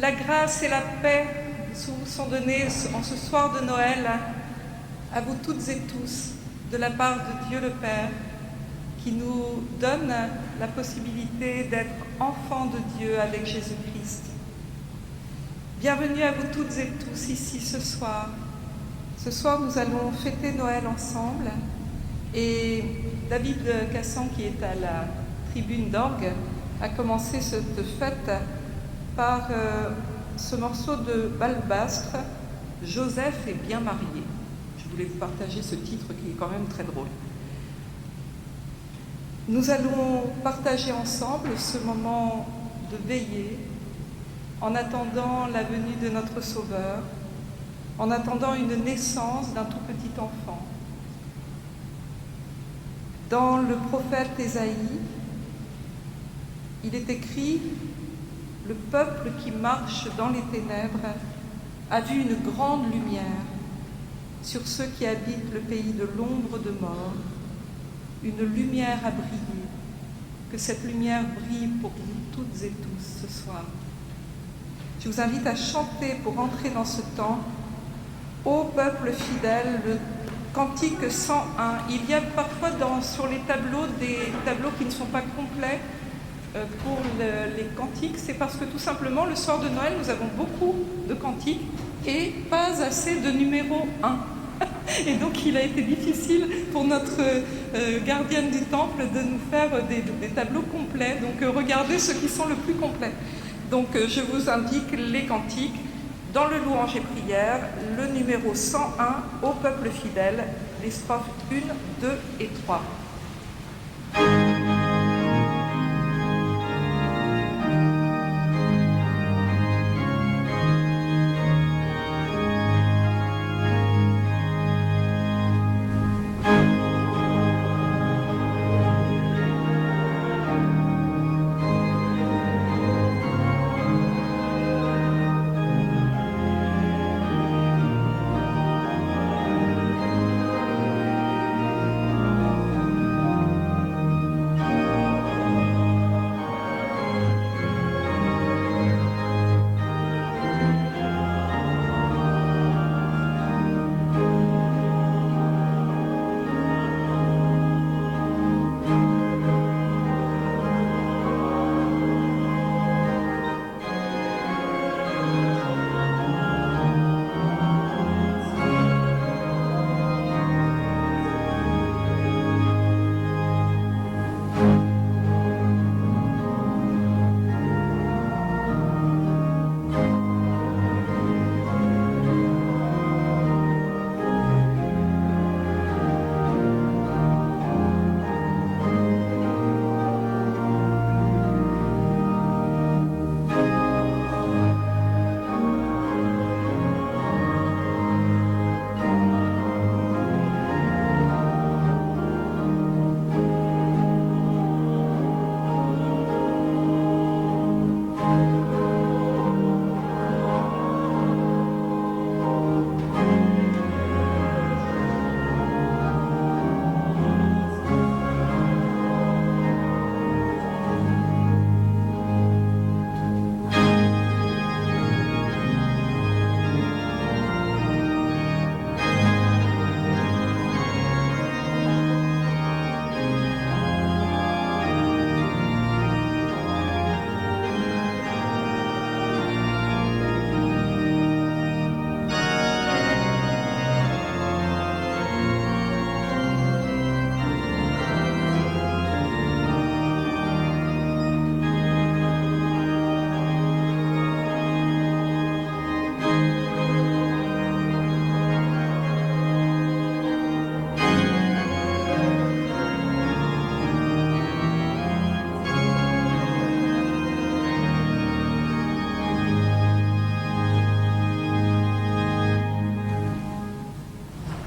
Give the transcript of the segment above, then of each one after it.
La grâce et la paix vous sont données en ce soir de Noël à vous toutes et tous de la part de Dieu le Père qui nous donne la possibilité d'être enfants de Dieu avec Jésus-Christ. Bienvenue à vous toutes et tous ici ce soir. Ce soir, nous allons fêter Noël ensemble et David Cassan, qui est à la tribune d'orgue, a commencé cette fête par ce morceau de Balbastre, « Joseph est bien marié ». Je voulais vous partager ce titre qui est quand même très drôle. Nous allons partager ensemble ce moment de veillée en attendant la venue de notre Sauveur, en attendant une naissance d'un tout petit enfant. Dans le prophète Ésaïe, il est écrit « Le peuple qui marche dans les ténèbres a vu une grande lumière. Sur ceux qui habitent le pays de l'ombre de mort, une lumière a brillé. Que cette lumière brille pour vous toutes et tous ce soir. » Je vous invite à chanter pour entrer dans ce temps « Ô peuple fidèle », le cantique 101. Il y a parfois sur les tableaux des tableaux qui ne sont pas complets pour les cantiques. C'est parce que tout simplement, le soir de Noël, nous avons beaucoup de cantiques et pas assez de numéro 1. Et donc, il a été difficile pour notre gardienne du temple de nous faire des tableaux complets. Donc, regardez ceux qui sont le plus complets. Donc, je vous indique les cantiques. Dans le louange et prière, le numéro 101, « Ô peuple fidèle », les strophes 1, 2 et 3.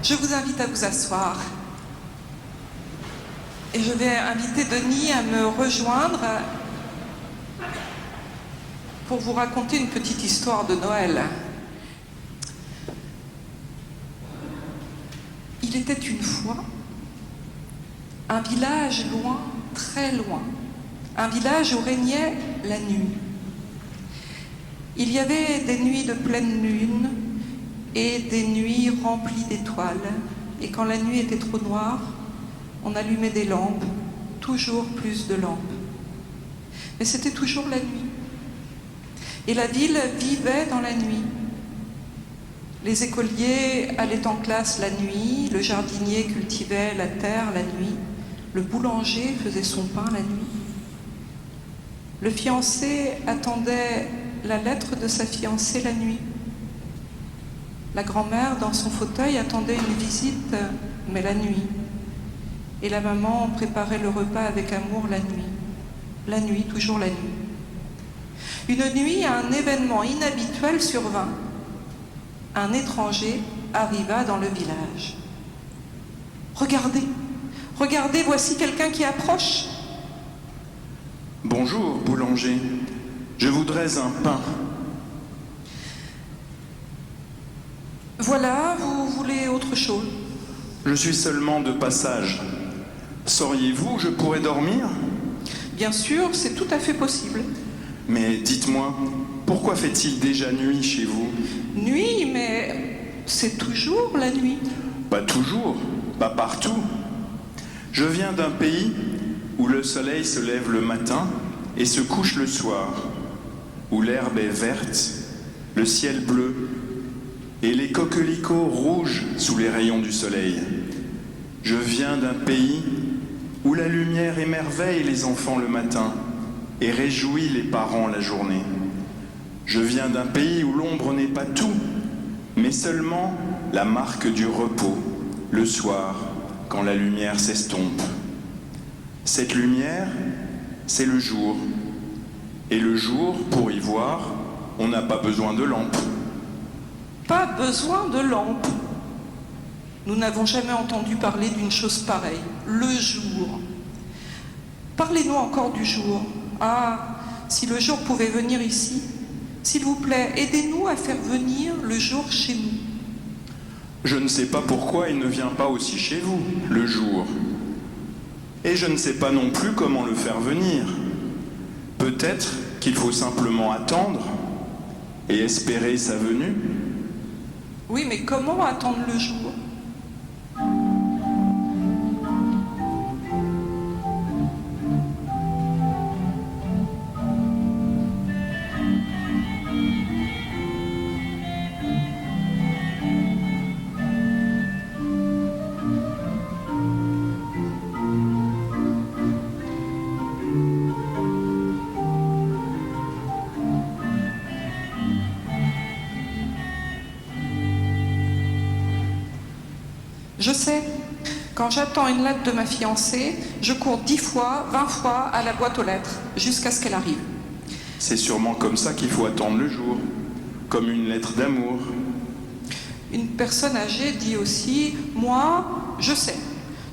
Je vous invite à vous asseoir et je vais inviter Denis à me rejoindre pour vous raconter une petite histoire de Noël. Il était une fois un village loin, très loin, un village où régnait la nuit. Il y avait des nuits de pleine lune et des nuits remplies d'étoiles. Et quand la nuit était trop noire, on allumait des lampes, toujours plus de lampes. Mais c'était toujours la nuit. Et la ville vivait dans la nuit. Les écoliers allaient en classe la nuit, le jardinier cultivait la terre la nuit, le boulanger faisait son pain la nuit. Le fiancé attendait la lettre de sa fiancée la nuit. La grand-mère, dans son fauteuil, attendait une visite, mais la nuit. Et la maman préparait le repas avec amour la nuit. La nuit, toujours la nuit. Une nuit, un événement inhabituel survint. Un étranger arriva dans le village. « Regardez, regardez, voici quelqu'un qui approche. » « Bonjour, boulanger. Je voudrais un pain. » « Voilà, vous voulez autre chose. » »« Je suis seulement de passage. Sauriez-vous, je pourrais dormir ? » ?»« Bien sûr, c'est tout à fait possible. » »« Mais dites-moi, pourquoi fait-il déjà nuit chez vous ? » ?»« Nuit, mais c'est toujours la nuit. » »« Pas toujours, pas partout. Je viens d'un pays où le soleil se lève le matin et se couche le soir, où l'herbe est verte, le ciel bleu, et les coquelicots rouges sous les rayons du soleil. Je viens d'un pays où la lumière émerveille les enfants le matin et réjouit les parents la journée. Je viens d'un pays où l'ombre n'est pas tout, mais seulement la marque du repos, le soir, quand la lumière s'estompe. Cette lumière, c'est le jour. Et le jour, pour y voir, on n'a pas besoin de lampe. Pas besoin de lampe. Nous n'avons jamais entendu parler d'une chose pareille. Le jour. Parlez-nous encore du jour. Ah, si le jour pouvait venir ici, s'il vous plaît, aidez-nous à faire venir le jour chez nous. Je ne sais pas pourquoi il ne vient pas aussi chez vous, le jour. Et je ne sais pas non plus comment le faire venir. Peut-être qu'il faut simplement attendre et espérer sa venue. Oui, mais comment attendre le jour ? Je sais, quand j'attends une lettre de ma fiancée, je cours 10 fois, 20 fois à la boîte aux lettres, jusqu'à ce qu'elle arrive. C'est sûrement comme ça qu'il faut attendre le jour, comme une lettre d'amour. Une personne âgée dit aussi « Moi, je sais.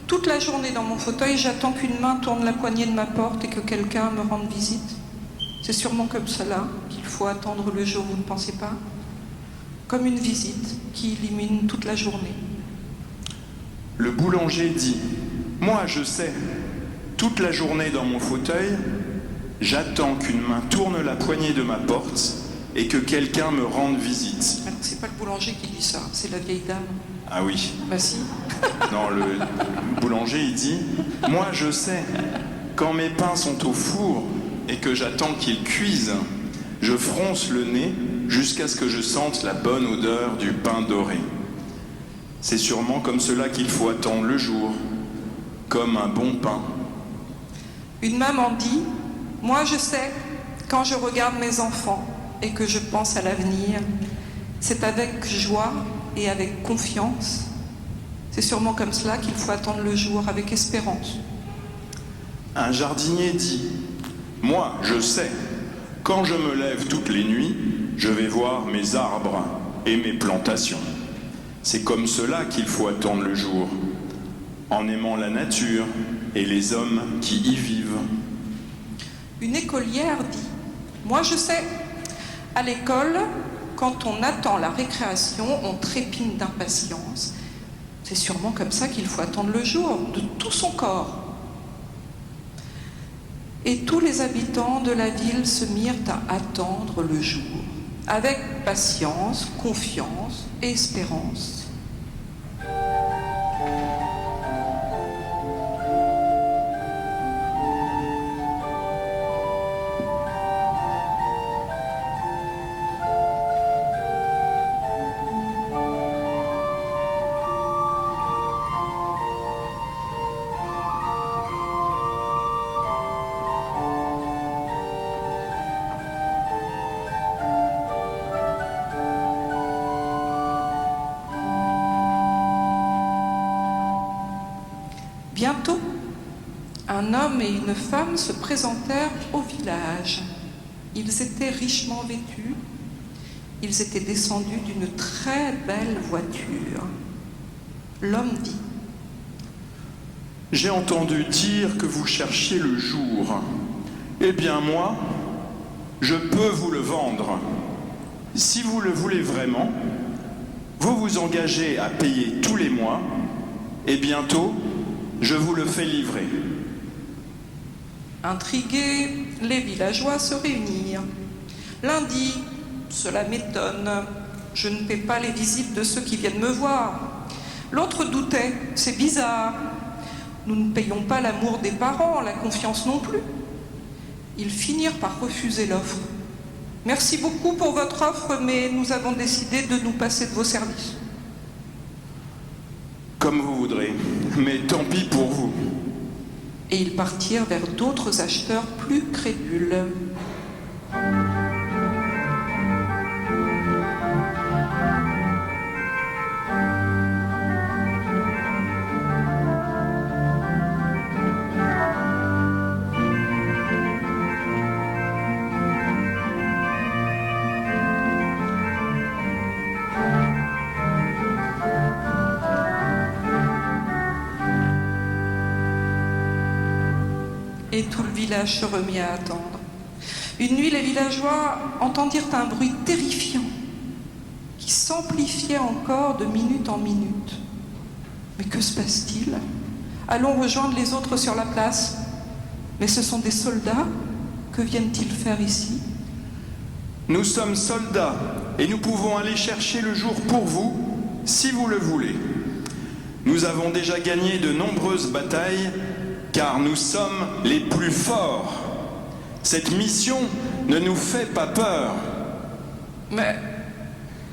Toute la journée dans mon fauteuil, j'attends qu'une main tourne la poignée de ma porte et que quelqu'un me rende visite. C'est sûrement comme cela qu'il faut attendre le jour, vous ne pensez pas ? Comme une visite qui illumine toute la journée. » Le boulanger dit « Moi, je sais. Toute la journée dans mon fauteuil, j'attends qu'une main tourne la poignée de ma porte et que quelqu'un me rende visite. » Alors, c'est pas le boulanger qui dit ça, c'est la vieille dame. Ah oui. Bah si. Non, le boulanger, il dit « Moi, je sais. Quand mes pains sont au four et que j'attends qu'ils cuisent, je fronce le nez jusqu'à ce que je sente la bonne odeur du pain doré. » C'est sûrement comme cela qu'il faut attendre le jour, comme un bon pain. Une maman dit « Moi je sais, quand je regarde mes enfants et que je pense à l'avenir, c'est avec joie et avec confiance. C'est sûrement comme cela qu'il faut attendre le jour, avec espérance. » Un jardinier dit « Moi je sais, quand je me lève toutes les nuits, je vais voir mes arbres et mes plantations. » C'est comme cela qu'il faut attendre le jour, en aimant la nature et les hommes qui y vivent. Une écolière dit « Moi je sais, à l'école, quand on attend la récréation, on trépigne d'impatience. C'est sûrement comme ça qu'il faut attendre le jour, de tout son corps. » Et tous les habitants de la ville se mirent à attendre le jour. avec patience, confiance et espérance. Bientôt, un homme et une femme se présentèrent au village. Ils étaient richement vêtus. Ils étaient descendus d'une très belle voiture. L'homme dit : « J'ai entendu dire que vous cherchiez le jour. Eh bien moi, je peux vous le vendre. Si vous le voulez vraiment, vous vous engagez à payer tous les mois et bientôt, je vous le fais livrer. » Intrigués, les villageois se réunirent. L'un dit : « Cela m'étonne, je ne paie pas les visites de ceux qui viennent me voir. » L'autre doutait : « C'est bizarre, nous ne payons pas l'amour des parents, la confiance non plus. » Ils finirent par refuser l'offre. « Merci beaucoup pour votre offre, mais nous avons décidé de nous passer de vos services. » Comme vous voudrez, mais tant pis pour vous. Et ils partirent vers d'autres acheteurs plus crédules. Et tout le village se remit à attendre. Une nuit, les villageois entendirent un bruit terrifiant qui s'amplifiait encore de minute en minute. Mais que se passe-t-il ? Allons rejoindre les autres sur la place. Mais ce sont des soldats. Que viennent-ils faire ici ? Nous sommes soldats et nous pouvons aller chercher le jour pour vous, si vous le voulez. Nous avons déjà gagné de nombreuses batailles, car nous sommes les plus forts. Cette mission ne nous fait pas peur. Mais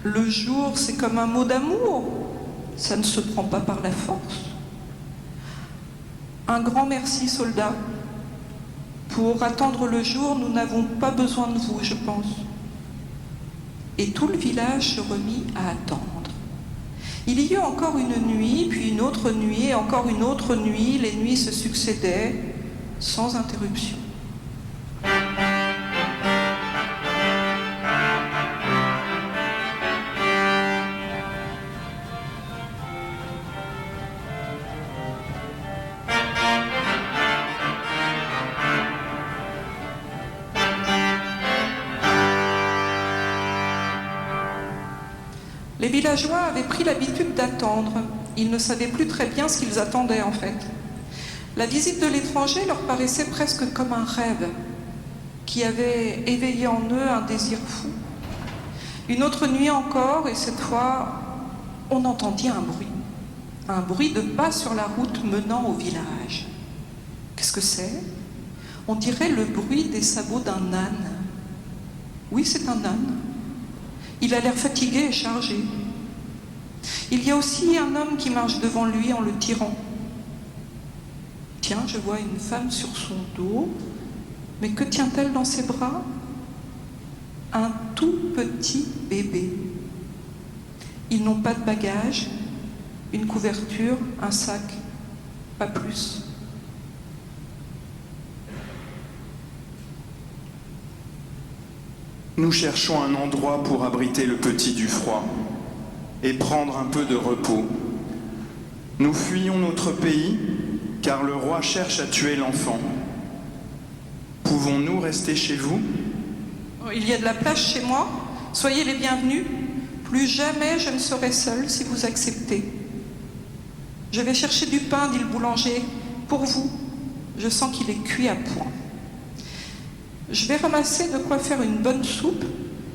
le jour, c'est comme un mot d'amour. Ça ne se prend pas par la force. Un grand merci, soldats. Pour attendre le jour, nous n'avons pas besoin de vous, je pense. Et tout le village se remit à attendre. Il y eut encore une nuit, puis une autre nuit, et encore une autre nuit. Les nuits se succédaient sans interruption. Les villageois avaient pris l'habitude d'attendre. Ils ne savaient plus très bien ce qu'ils attendaient en fait. La visite de l'étranger leur paraissait presque comme un rêve qui avait éveillé en eux un désir fou. Une autre nuit encore, et cette fois, on entendit un bruit de pas sur la route menant au village. Qu'est-ce que c'est ? On dirait le bruit des sabots d'un âne. Oui, c'est un âne. Il a l'air fatigué et chargé. Il y a aussi un homme qui marche devant lui en le tirant. Tiens, je vois une femme sur son dos. Mais que tient-elle dans ses bras ? Un tout petit bébé. Ils n'ont pas de bagages, une couverture, un sac, pas plus. Nous cherchons un endroit pour abriter le petit du froid et prendre un peu de repos. Nous fuyons notre pays car le roi cherche à tuer l'enfant. Pouvons-nous rester chez vous ? Il y a de la place chez moi. Soyez les bienvenus. Plus jamais je ne serai seule si vous acceptez. Je vais chercher du pain, dit le boulanger, pour vous. Je sens qu'il est cuit à point. Je vais ramasser de quoi faire une bonne soupe.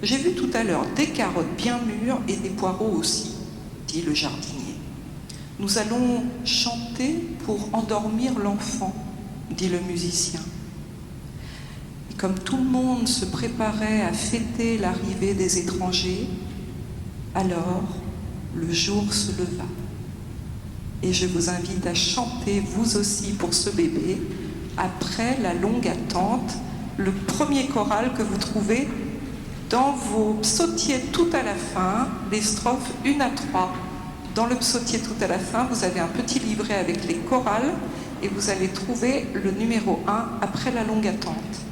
J'ai vu tout à l'heure des carottes bien mûres et des poireaux aussi, dit le jardinier. Nous allons chanter pour endormir l'enfant, dit le musicien. Et comme tout le monde se préparait à fêter l'arrivée des étrangers, alors le jour se leva. Et je vous invite à chanter, vous aussi, pour ce bébé, après la longue attente, le premier choral que vous trouvez dans vos psautiers tout à la fin, les strophes 1 à 3. Dans le psautier tout à la fin, vous avez un petit livret avec les chorales et vous allez trouver le numéro 1 après la longue attente.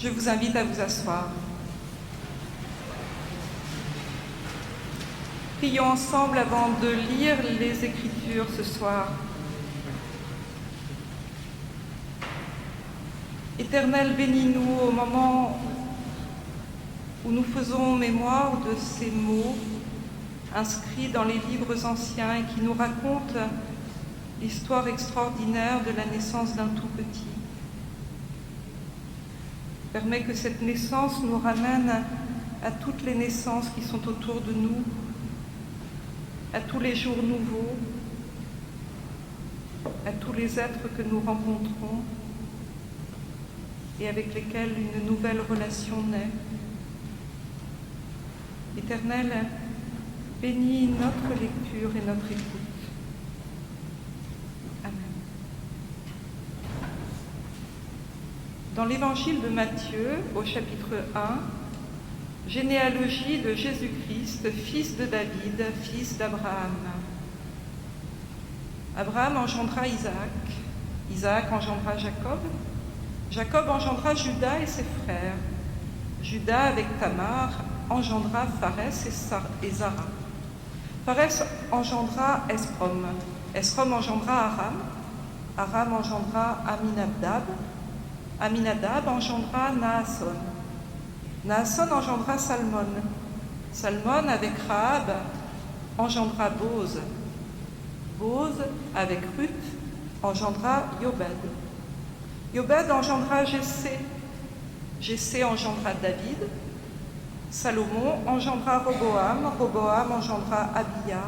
Je vous invite à vous asseoir. Prions ensemble avant de lire les Écritures ce soir. Éternel, bénis-nous au moment où nous faisons mémoire de ces mots inscrits dans les livres anciens et qui nous racontent l'histoire extraordinaire de la naissance d'un tout petit. Permets que cette naissance nous ramène à toutes les naissances qui sont autour de nous, à tous les jours nouveaux, à tous les êtres que nous rencontrons et avec lesquels une nouvelle relation naît. Éternel, bénis notre lecture et notre écoute. Dans l'évangile de Matthieu, au chapitre 1, généalogie de Jésus-Christ, fils de David, fils d'Abraham. Abraham engendra Isaac, Isaac engendra Jacob, Jacob engendra Juda et ses frères. Juda avec Tamar engendra Pharès et Zara. Pharès engendra Esrom, Esrom engendra Aram, Aram engendra Aminadab, Aminadab engendra Naasson. Naasson engendra Salmon. Salmon avec Rahab engendra Boz. Boz avec Ruth engendra Yobed. Yobed engendra Jessé. Jessé engendra David. Salomon engendra Roboam. Roboam engendra Abia.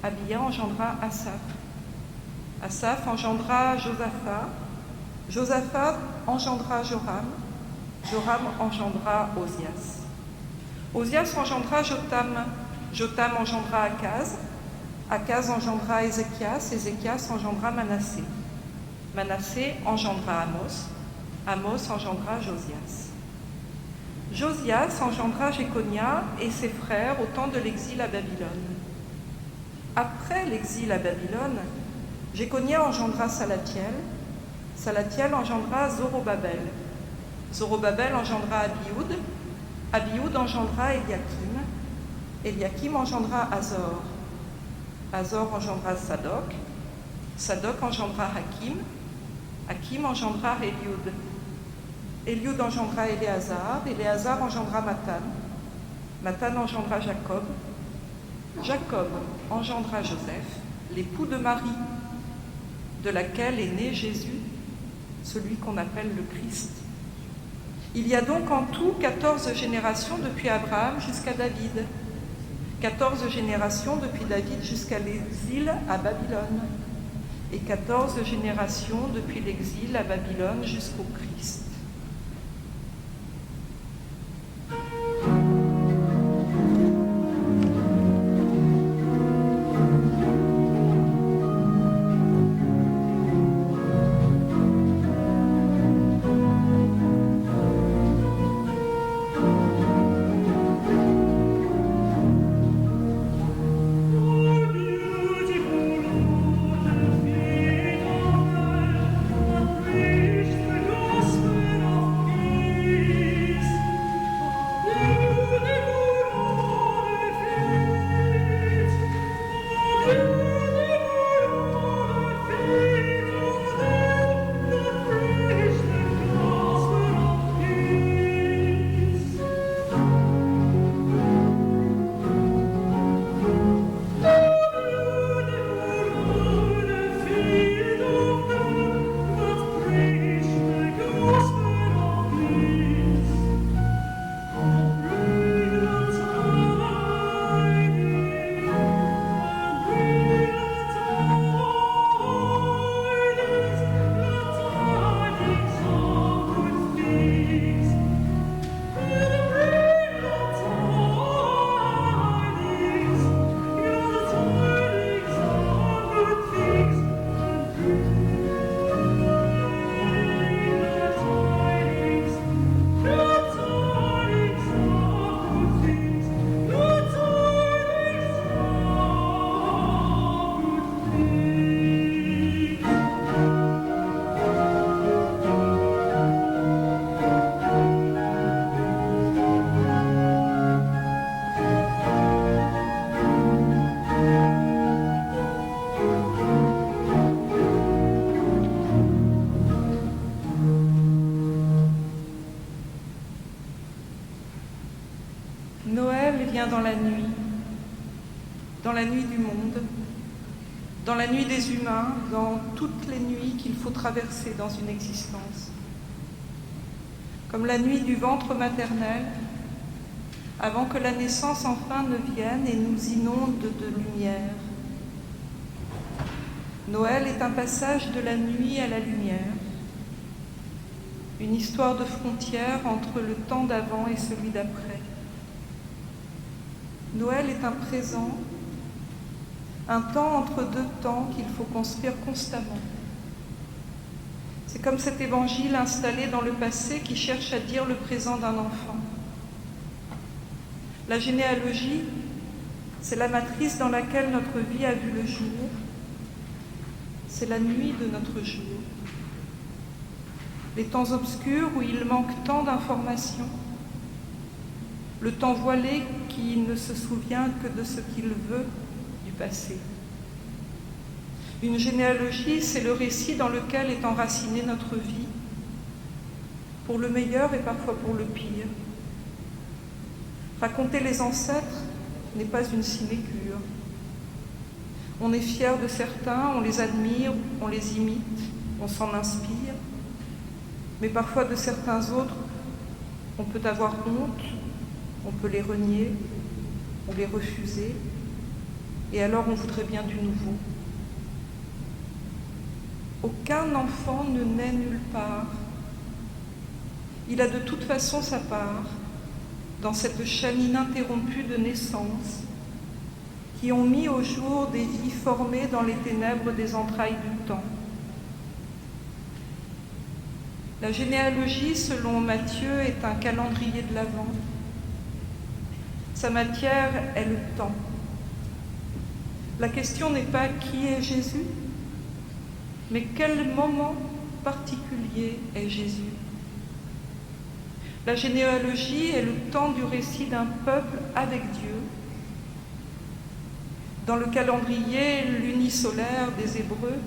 Abia engendra Asaph. Asaph engendra Josaphat. Josaphat engendra Joram, Joram engendra Osias. Osias engendra Jotam, Jotam engendra Akaz, Akaz engendra Ézéchias, Ézéchias engendra Manassé. Manassé engendra Amos, Amos engendra Josias. Josias engendra Jéconia et ses frères au temps de l'exil à Babylone. Après l'exil à Babylone, Jéconia engendra Salatiel, Salatiel engendra Zorobabel, Zorobabel engendra Abioud, Abioud engendra Eliakim, Eliakim engendra Azor, Azor engendra Sadoc, Sadoc engendra Hakim, Hakim engendra Eliud, Eliud engendra Éléazar, Éléazar engendra Mathan, Mathan engendra Jacob, Jacob engendra Joseph, l'époux de Marie, de laquelle est né Jésus, celui qu'on appelle le Christ. Il y a donc en tout 14 générations depuis Abraham jusqu'à David, 14 générations depuis David jusqu'à l'exil à Babylone, et 14 générations depuis l'exil à Babylone jusqu'au Christ. Noël vient dans la nuit du monde, dans la nuit des humains, dans toutes les nuits qu'il faut traverser dans une existence. Comme la nuit du ventre maternel, avant que la naissance enfin ne vienne et nous inonde de lumière. Noël est un passage de la nuit à la lumière, une histoire de frontière entre le temps d'avant et celui d'après. Noël est un présent, un temps entre deux temps qu'il faut construire constamment. C'est comme cet évangile installé dans le passé qui cherche à dire le présent d'un enfant. La généalogie, c'est la matrice dans laquelle notre vie a vu le jour. C'est la nuit de notre jour. Les temps obscurs où il manque tant d'informations. Le temps voilé qui ne se souvient que de ce qu'il veut du passé. Une généalogie, c'est le récit dans lequel est enracinée notre vie, pour le meilleur et parfois pour le pire. Raconter les ancêtres n'est pas une sinécure. On est fier de certains, on les admire, on les imite, on s'en inspire, mais parfois de certains autres, on peut avoir honte, on peut les renier, on les refuser, et alors on voudrait bien du nouveau. Aucun enfant ne naît nulle part. Il a de toute façon sa part dans cette chaîne ininterrompue de naissances qui ont mis au jour des vies formées dans les ténèbres des entrailles du temps. La généalogie, selon Matthieu, est un calendrier de l'Avent. Sa matière est le temps. La question n'est pas qui est Jésus, mais quel moment particulier est Jésus. La généalogie est le temps du récit d'un peuple avec Dieu. Dans le calendrier lunisolaire des Hébreux,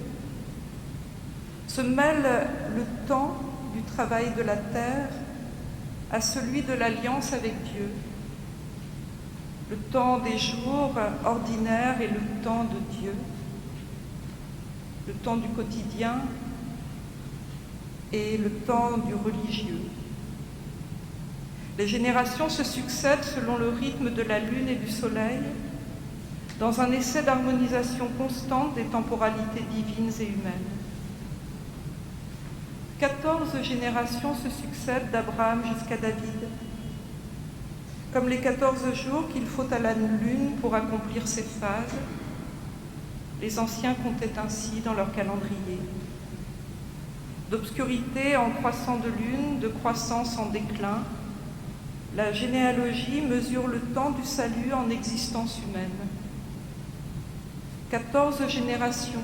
se mêle le temps du travail de la terre à celui de l'alliance avec Dieu. Le temps des jours ordinaires et le temps de Dieu. Le temps du quotidien et le temps du religieux. Les générations se succèdent selon le rythme de la lune et du soleil, dans un essai d'harmonisation constante des temporalités divines et humaines. 14 générations se succèdent d'Abraham jusqu'à David, comme les 14 jours qu'il faut à la lune pour accomplir ses phases. Les anciens comptaient ainsi dans leur calendrier. D'obscurité en croissant de lune, de croissance en déclin, la généalogie mesure le temps du salut en existence humaine. 14 générations,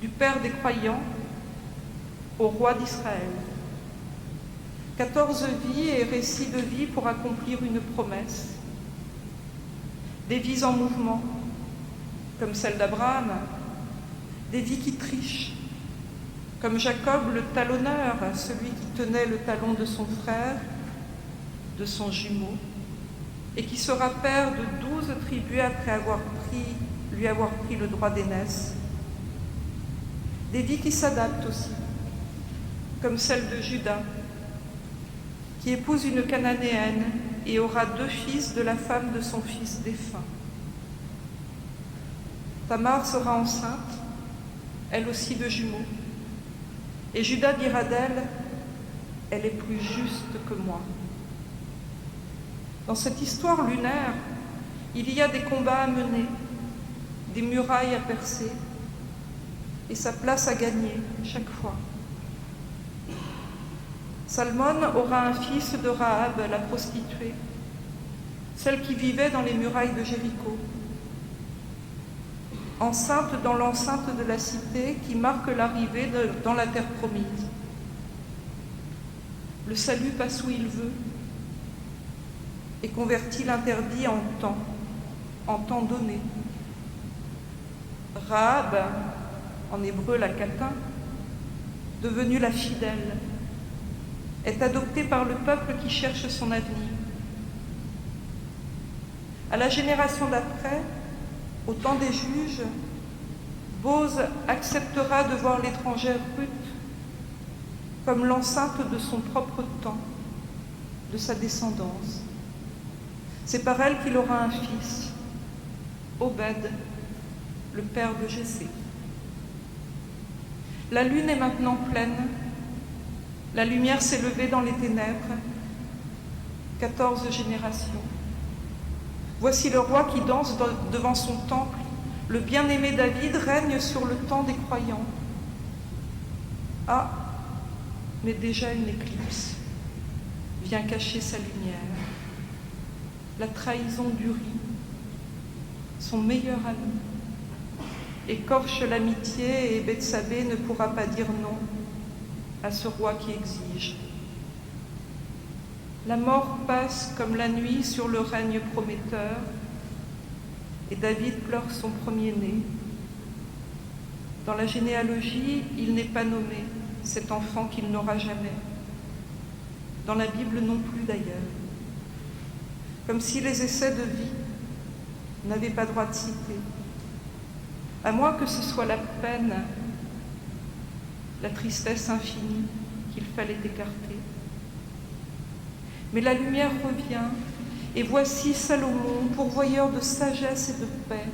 du Père des croyants au roi d'Israël. 14 vies et récits de vie pour accomplir une promesse. Des vies en mouvement, comme celle d'Abraham. Des vies qui trichent, comme Jacob le talonneur, celui qui tenait le talon de son frère, de son jumeau, et qui sera père de 12 tribus après lui avoir pris le droit d'aînesse. Des vies qui s'adaptent aussi, comme celle de Judas, qui épouse une Cananéenne et aura 2 fils de la femme de son fils défunt. Tamar sera enceinte, elle aussi de jumeaux, et Judas dira d'elle, « Elle est plus juste que moi ». Dans cette histoire lunaire, il y a des combats à mener, des murailles à percer, et sa place à gagner chaque fois. Salmon aura un fils de Rahab, la prostituée, celle qui vivait dans les murailles de Jéricho, enceinte dans l'enceinte de la cité qui marque l'arrivée dans la terre promise. Le salut passe où il veut et convertit l'interdit en temps donné. Rahab, en hébreu la catin, devenue la fidèle, est adoptée par le peuple qui cherche son avenir. À la génération d'après, au temps des juges, Bose acceptera de voir l'étrangère Ruth comme l'enceinte de son propre temps, de sa descendance. C'est par elle qu'il aura un fils, Obed, le père de Jessé. La lune est maintenant pleine, la lumière s'est levée dans les ténèbres, 14 générations. Voici le roi qui danse devant son temple, le bien-aimé David règne sur le temps des croyants. Ah, mais déjà une éclipse vient cacher sa lumière. La trahison d'Uri, son meilleur ami, écorche l'amitié et Bethsabée ne pourra pas dire non à ce roi qui exige. La mort passe comme la nuit sur le règne prometteur et David pleure son premier-né. Dans la généalogie, il n'est pas nommé, cet enfant qu'il n'aura jamais. Dans la Bible non plus d'ailleurs. Comme si les essais de vie n'avaient pas droit de citer. À moins que ce soit la peine, la tristesse infinie qu'il fallait écarter. Mais la lumière revient, et voici Salomon, pourvoyeur de sagesse et de paix.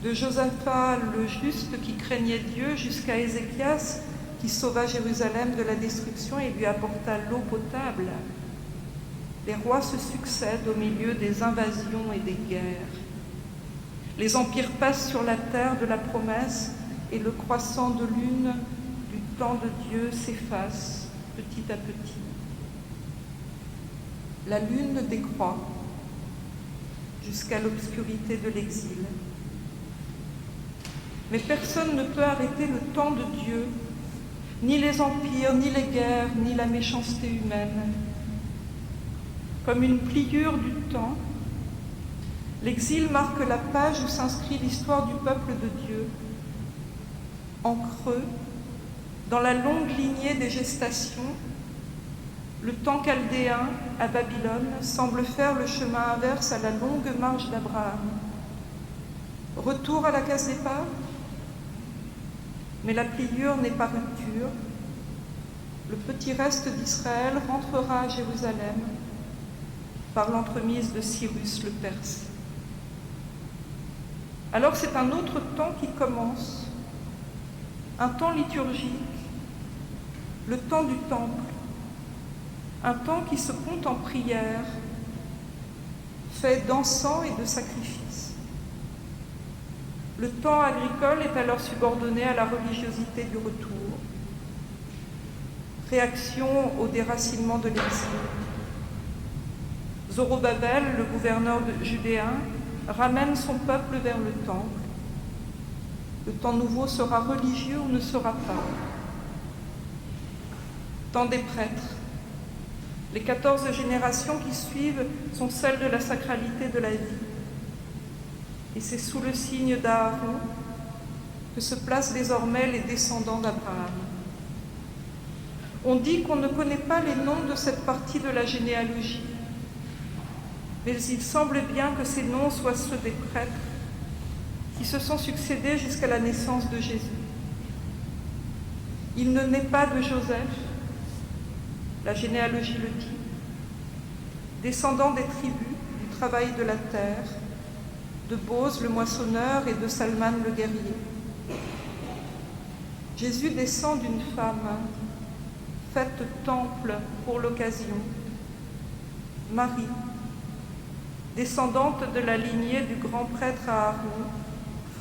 De Josaphat le juste qui craignait Dieu jusqu'à Ézéchias qui sauva Jérusalem de la destruction et lui apporta l'eau potable. Les rois se succèdent au milieu des invasions et des guerres. Les empires passent sur la terre de la promesse et le croissant de lune du temps de Dieu s'efface petit à petit. La lune décroît jusqu'à l'obscurité de l'exil. Mais personne ne peut arrêter le temps de Dieu, ni les empires, ni les guerres, ni la méchanceté humaine. Comme une pliure du temps, l'exil marque la page où s'inscrit l'histoire du peuple de Dieu. En creux, dans la longue lignée des gestations, le temps chaldéen à Babylone semble faire le chemin inverse à la longue marche d'Abraham. Retour à la case départ, mais la pliure n'est pas rupture. Le petit reste d'Israël rentrera à Jérusalem par l'entremise de Cyrus le Perse. Alors c'est un autre temps qui commence, un temps liturgique, le temps du temple, un temps qui se compte en prière, fait d'encens et de sacrifices. Le temps agricole est alors subordonné à la religiosité du retour, réaction au déracinement de l'exil. Zorobabel, le gouverneur judéen, ramène son peuple vers le temple. Le temps nouveau sera religieux ou ne sera pas. Temps des prêtres. Les 14 générations qui suivent sont celles de la sacralité de la vie. Et c'est sous le signe d'Aaron que se placent désormais les descendants d'Abraham. On dit qu'on ne connaît pas les noms de cette partie de la généalogie, mais il semble bien que ces noms soient ceux des prêtres qui se sont succédés jusqu'à la naissance de Jésus. Il ne naît pas de Joseph, la généalogie le dit, descendant des tribus du travail de la terre, de Boz le moissonneur et de Salman le guerrier. Jésus descend d'une femme faite temple pour l'occasion, Marie, descendante de la lignée du grand prêtre Aaron,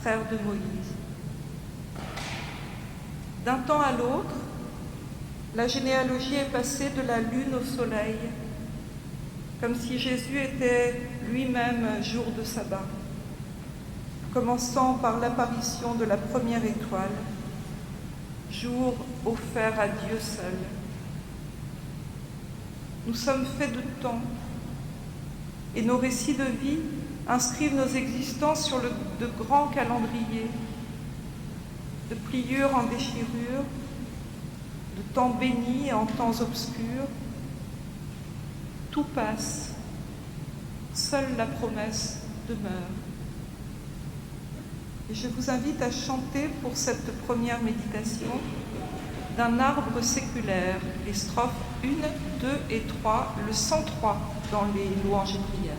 frère de Moïse. D'un temps à l'autre, la généalogie est passée de la lune au soleil, comme si Jésus était lui-même jour de sabbat, commençant par l'apparition de la première étoile, jour offert à Dieu seul. Nous sommes faits de temps, et nos récits de vie inscrivent nos existences sur de grands calendriers, de pliures en déchirure, de temps bénis en temps obscurs. Tout passe, seule la promesse demeure. Et je vous invite à chanter pour cette première méditation d'un arbre séculaire, les strophes 1, 2 et 3, le 103 dans les louanges et prières.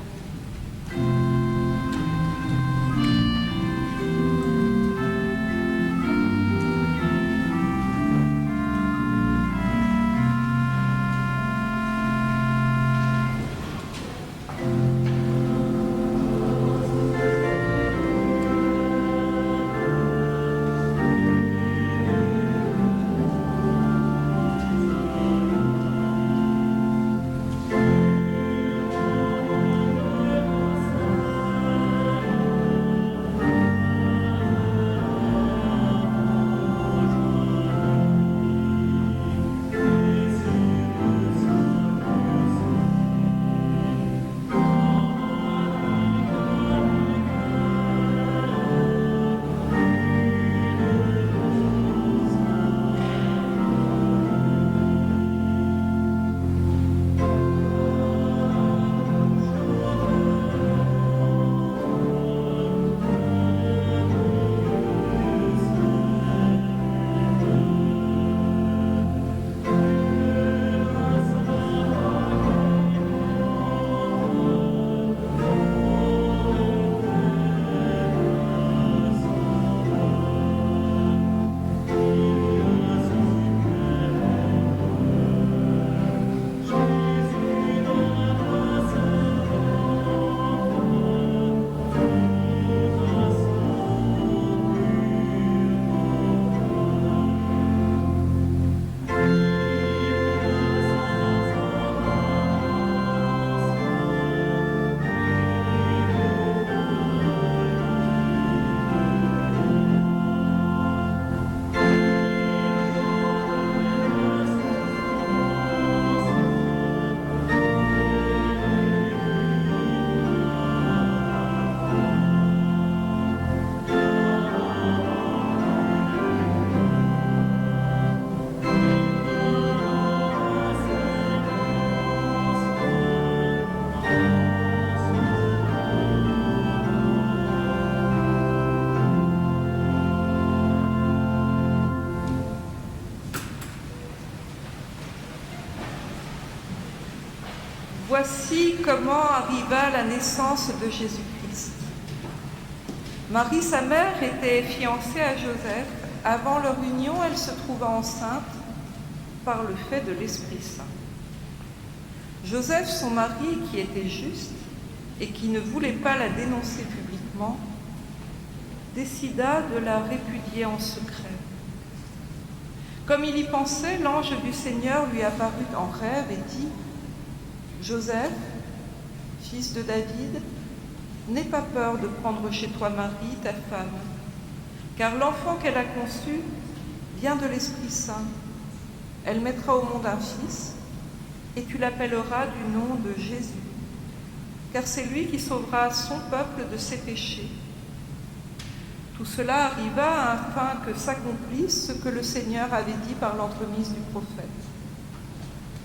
Voici comment arriva la naissance de Jésus-Christ. Marie, sa mère, était fiancée à Joseph. Avant leur union, elle se trouva enceinte par le fait de l'Esprit Saint. Joseph, son mari, qui était juste et qui ne voulait pas la dénoncer publiquement, décida de la répudier en secret. Comme il y pensait, l'ange du Seigneur lui apparut en rêve et dit : « Joseph, fils de David, n'aie pas peur de prendre chez toi Marie, ta femme, car l'enfant qu'elle a conçu vient de l'Esprit Saint. Elle mettra au monde un fils, et tu l'appelleras du nom de Jésus, car c'est lui qui sauvera son peuple de ses péchés. » Tout cela arriva afin que s'accomplisse ce que le Seigneur avait dit par l'entremise du prophète.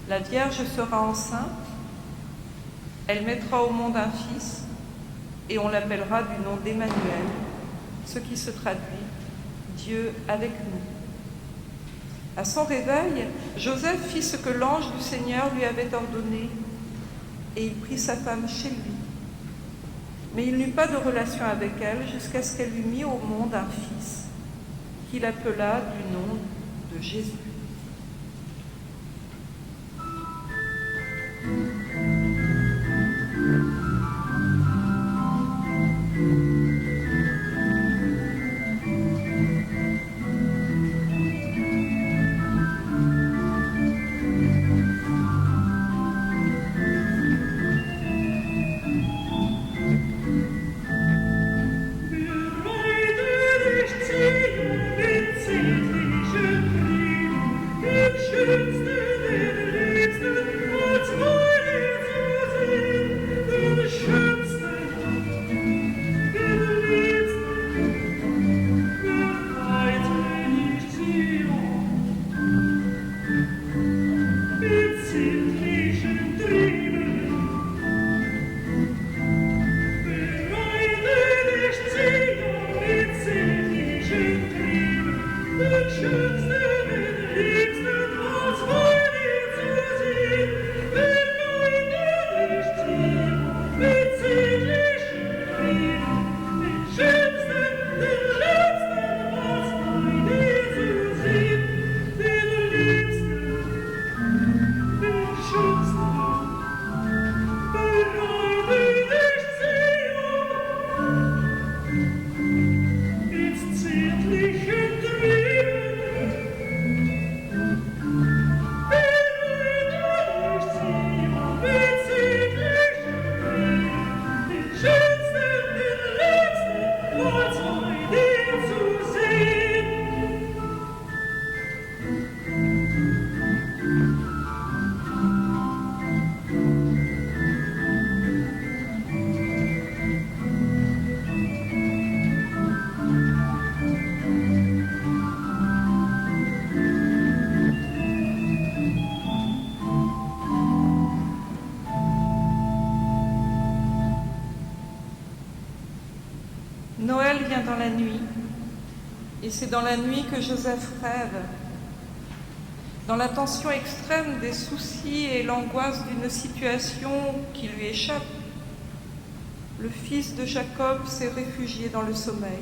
La Vierge sera enceinte, elle mettra au monde un fils, et on l'appellera du nom d'Emmanuel, ce qui se traduit « Dieu avec nous ». À son réveil, Joseph fit ce que l'ange du Seigneur lui avait ordonné, et il prit sa femme chez lui. Mais il n'eut pas de relation avec elle jusqu'à ce qu'elle eût mis au monde un fils, qu'il appela du nom de Jésus. Noël vient dans la nuit, et c'est dans la nuit que Joseph rêve. Dans la tension extrême des soucis et l'angoisse d'une situation qui lui échappe, le fils de Jacob s'est réfugié dans le sommeil.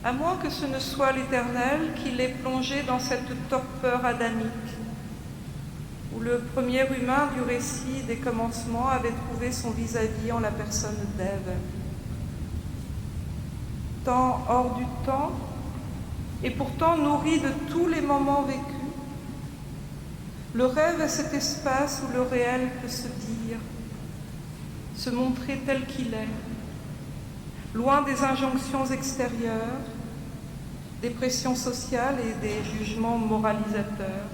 À moins que ce ne soit l'Éternel qui l'ait plongé dans cette torpeur adamique, où le premier humain du récit des commencements avait trouvé son vis-à-vis en la personne d'Ève. Temps hors du temps, et pourtant nourri de tous les moments vécus. Le rêve est cet espace où le réel peut se dire, se montrer tel qu'il est, loin des injonctions extérieures, des pressions sociales et des jugements moralisateurs.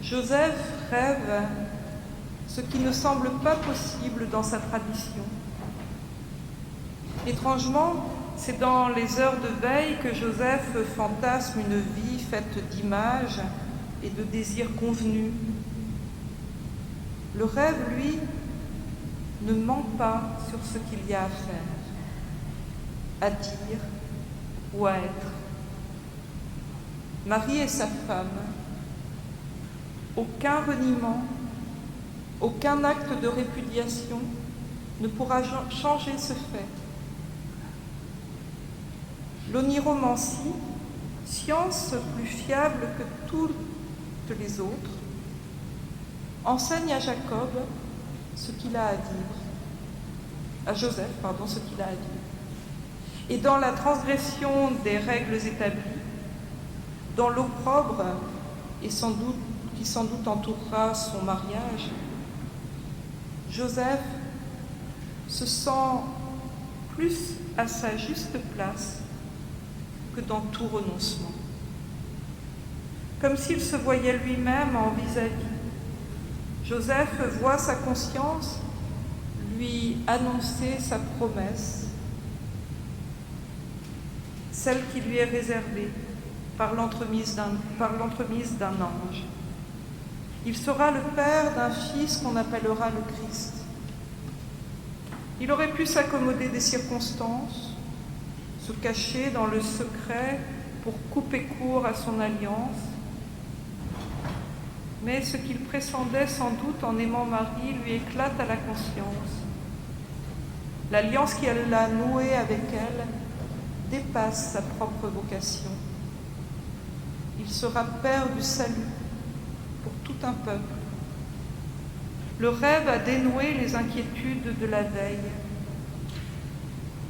Joseph rêve ce qui ne semble pas possible dans sa tradition. Étrangement, c'est dans les heures de veille que Joseph fantasme une vie faite d'images et de désirs convenus. Le rêve, lui, ne ment pas sur ce qu'il y a à faire, à dire ou à être. Marie est sa femme. Aucun reniement, Aucun acte de répudiation ne pourra changer ce fait. L'oniromancie, science plus fiable que toutes les autres, enseigne à Jacob ce qu'il a à dire, à Joseph, ce qu'il a à dire. Et dans la transgression des règles établies, dans l'opprobre qui sans doute entourera son mariage, Joseph se sent plus à sa juste place que dans tout renoncement. Comme s'il se voyait lui-même en vis-à-vis. Joseph voit sa conscience lui annoncer sa promesse, celle qui lui est réservée par l'entremise d'un ange. Il sera le père d'un fils qu'on appellera le Christ. Il aurait pu s'accommoder des circonstances, se cacher dans le secret pour couper court à son alliance. Mais ce qu'il pressentait sans doute en aimant Marie lui éclate à la conscience. L'alliance qu'elle a nouée avec elle dépasse sa propre vocation. Il sera père du salut pour tout un peuple. Le rêve a dénoué les inquiétudes de la veille.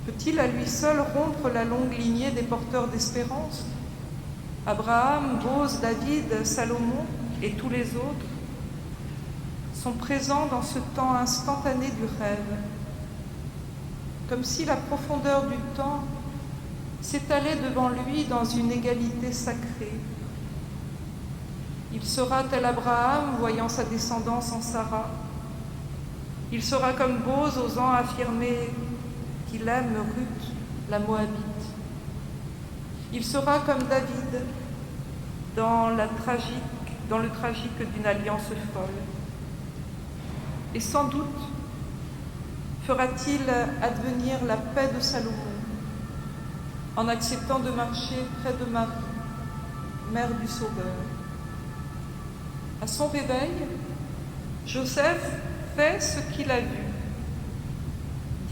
Peut-il à lui seul rompre la longue lignée des porteurs d'espérance? Abraham, Bose, David, Salomon et tous les autres sont présents dans ce temps instantané du rêve, comme si la profondeur du temps s'étalait devant lui dans une égalité sacrée. Il sera tel Abraham, voyant sa descendance en Sarah. Il sera comme Bose, osant affirmer qu'il aime Ruth, la Moabite. Il sera comme David, dans le tragique d'une alliance folle. Et sans doute fera-t-il advenir la paix de Salomon en acceptant de marcher près de Marie, mère du Sauveur. À son réveil, Joseph fait ce qu'il a vu.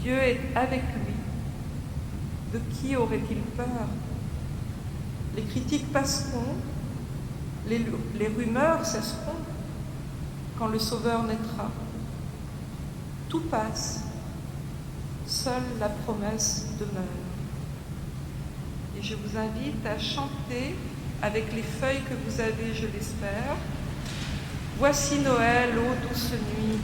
Dieu est avec lui. De qui aurait-il peur? Les critiques passeront, les rumeurs cesseront quand le Sauveur naîtra. Tout passe, seule la promesse demeure. Et je vous invite à chanter avec les feuilles que vous avez, je l'espère. Voici Noël, ô douce nuit.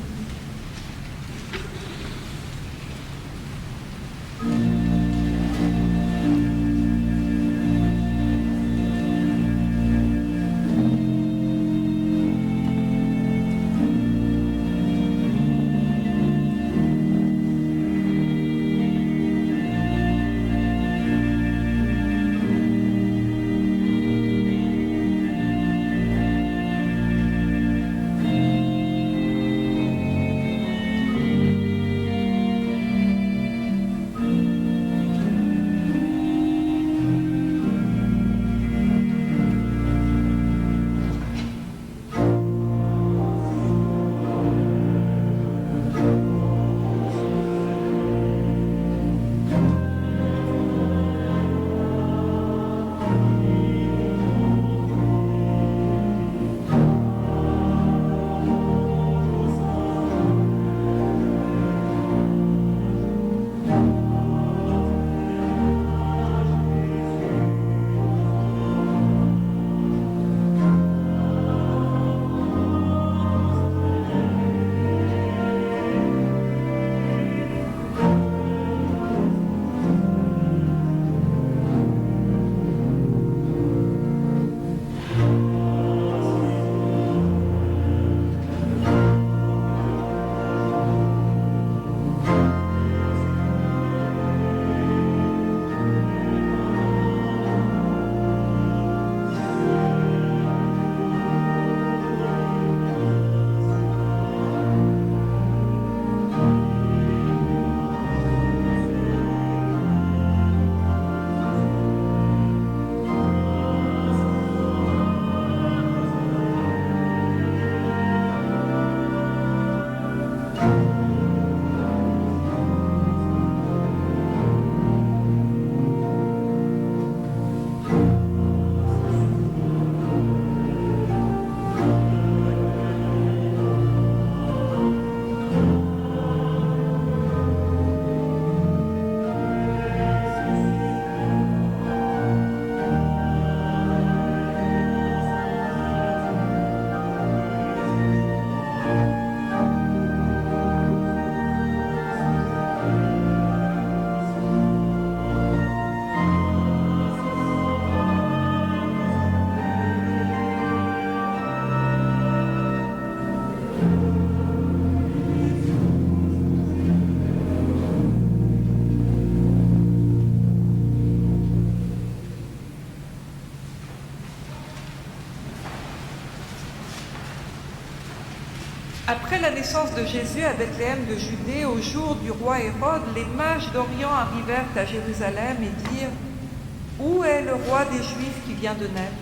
Après la naissance de Jésus à Bethléem de Judée, au jour du roi Hérode, les mages d'Orient arrivèrent à Jérusalem et dirent « Où est le roi des Juifs qui vient de naître ?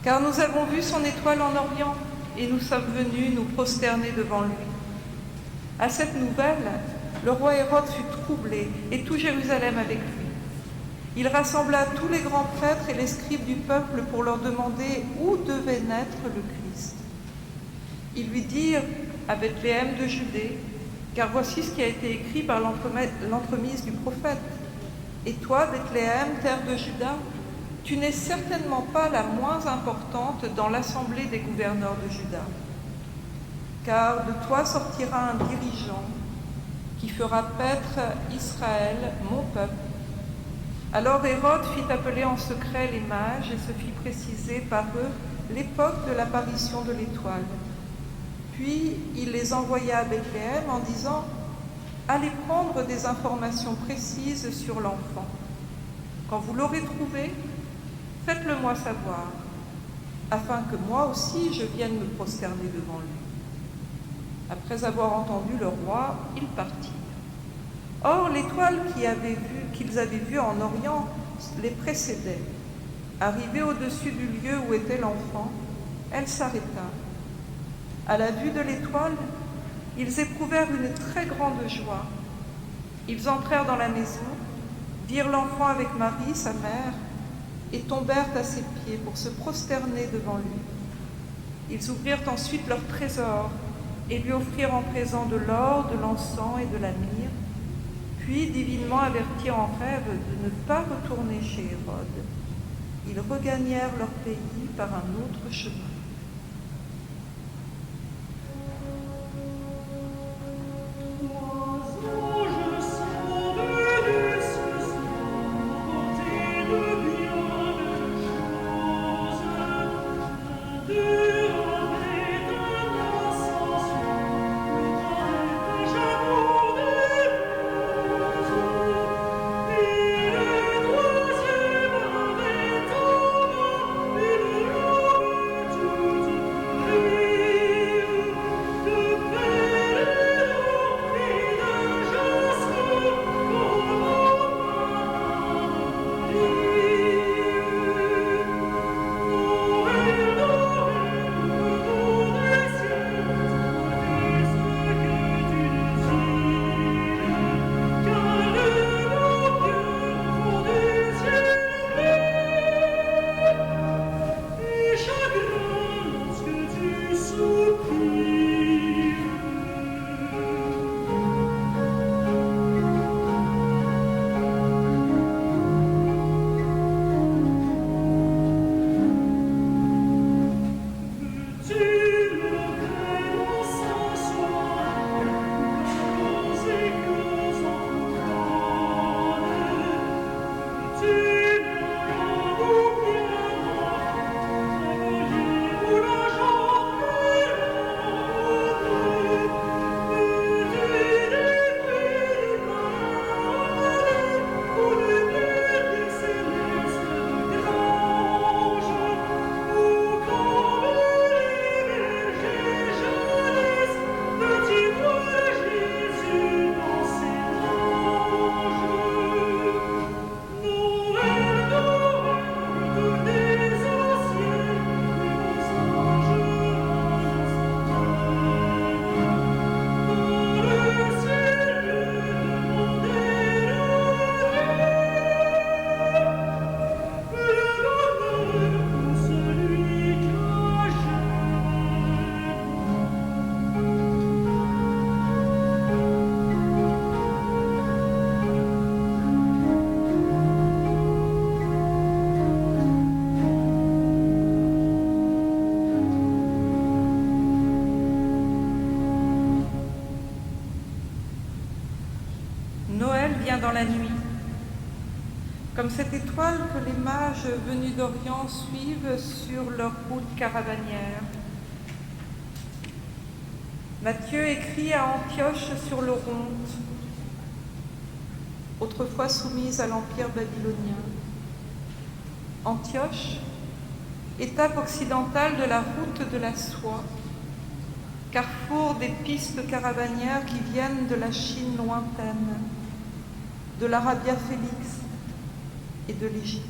Car nous avons vu son étoile en Orient et nous sommes venus nous prosterner devant lui. » À cette nouvelle, le roi Hérode fut troublé et tout Jérusalem avec lui. Il rassembla tous les grands prêtres et les scribes du peuple pour leur demander où devait naître le Christ. Ils lui dirent à Bethléem de Judée, car voici ce qui a été écrit par l'entremise du prophète. Et toi, Bethléem, terre de Juda, tu n'es certainement pas la moins importante dans l'assemblée des gouverneurs de Juda. Car de toi sortira un dirigeant qui fera paître Israël, mon peuple. Alors Hérode fit appeler en secret les mages et se fit préciser par eux l'époque de l'apparition de l'étoile. Puis il les envoya à Bethléem en disant « Allez prendre des informations précises sur l'enfant. Quand vous l'aurez trouvé, faites-le moi savoir, afin que moi aussi je vienne me prosterner devant lui. » Après avoir entendu le roi, ils partirent. Or, l'étoile qu'ils avaient vue en Orient les précédait. Arrivée au-dessus du lieu où était l'enfant, elle s'arrêta. À la vue de l'étoile, ils éprouvèrent une très grande joie. Ils entrèrent dans la maison, virent l'enfant avec Marie, sa mère, et tombèrent à ses pieds pour se prosterner devant lui. Ils ouvrirent ensuite leur trésor et lui offrirent en présent de l'or, de l'encens et de la myrrhe, puis, divinement avertis en rêve de ne pas retourner chez Hérode, ils regagnèrent leur pays par un autre chemin. Noël vient dans la nuit, comme cette étoile que les mages venus d'Orient suivent sur leur route caravanière. Matthieu écrit à Antioche sur l'Oronte, autrefois soumise à l'Empire babylonien. Antioche, étape occidentale de la route de la soie, carrefour des pistes caravanières qui viennent de la Chine lointaine, de l'Arabia Félix et de l'Égypte.